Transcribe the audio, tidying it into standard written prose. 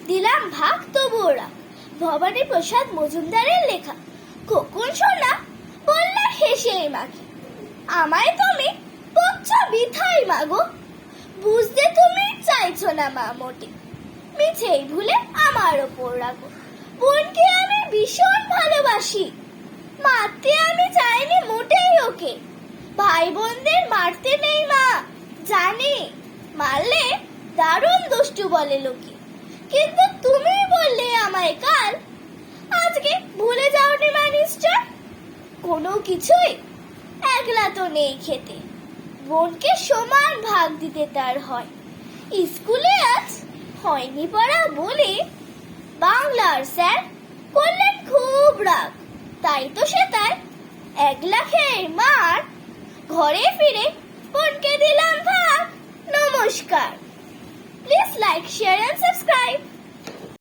দিলাম ভাগ তবুও রাগ। ভবানী প্রসাদ মজুমদারের লেখা। খোকন সোনা বললে হেসেই মাকে, আমায় তুমি বকছো বিথাই মাগো। বুঝতে তুমি চাইছো না মা মোটে, মিছেই ভুলে আমার ওপর রাগো। বোনকে আমি ভীষণ ভালোবাসি, মারতে আমি চাইনি মোটেই ওকে। ভাই বোনদের মারতে নেই মা, জানি মারলে দারুণ দুষ্টু বলে লোকে। কিন্তু তুমি বললে আমায় কাল, আজকে ভুলে যাওনি মা নিশ্চয়। কোনো কিছুই একলা তো নেই খেতে, বোনকে সমান ভাগ দিতে তার হয়। স্কুলে আজ হয়নি পড়া বলে বাংলার স্যার করলেন খুব রাগ, তাই তো সে তাই 1,00,000 মার। ঘরে ফিরে বোনকে দিলাম ভাগ। নমস্কার। Please like, share and subscribe.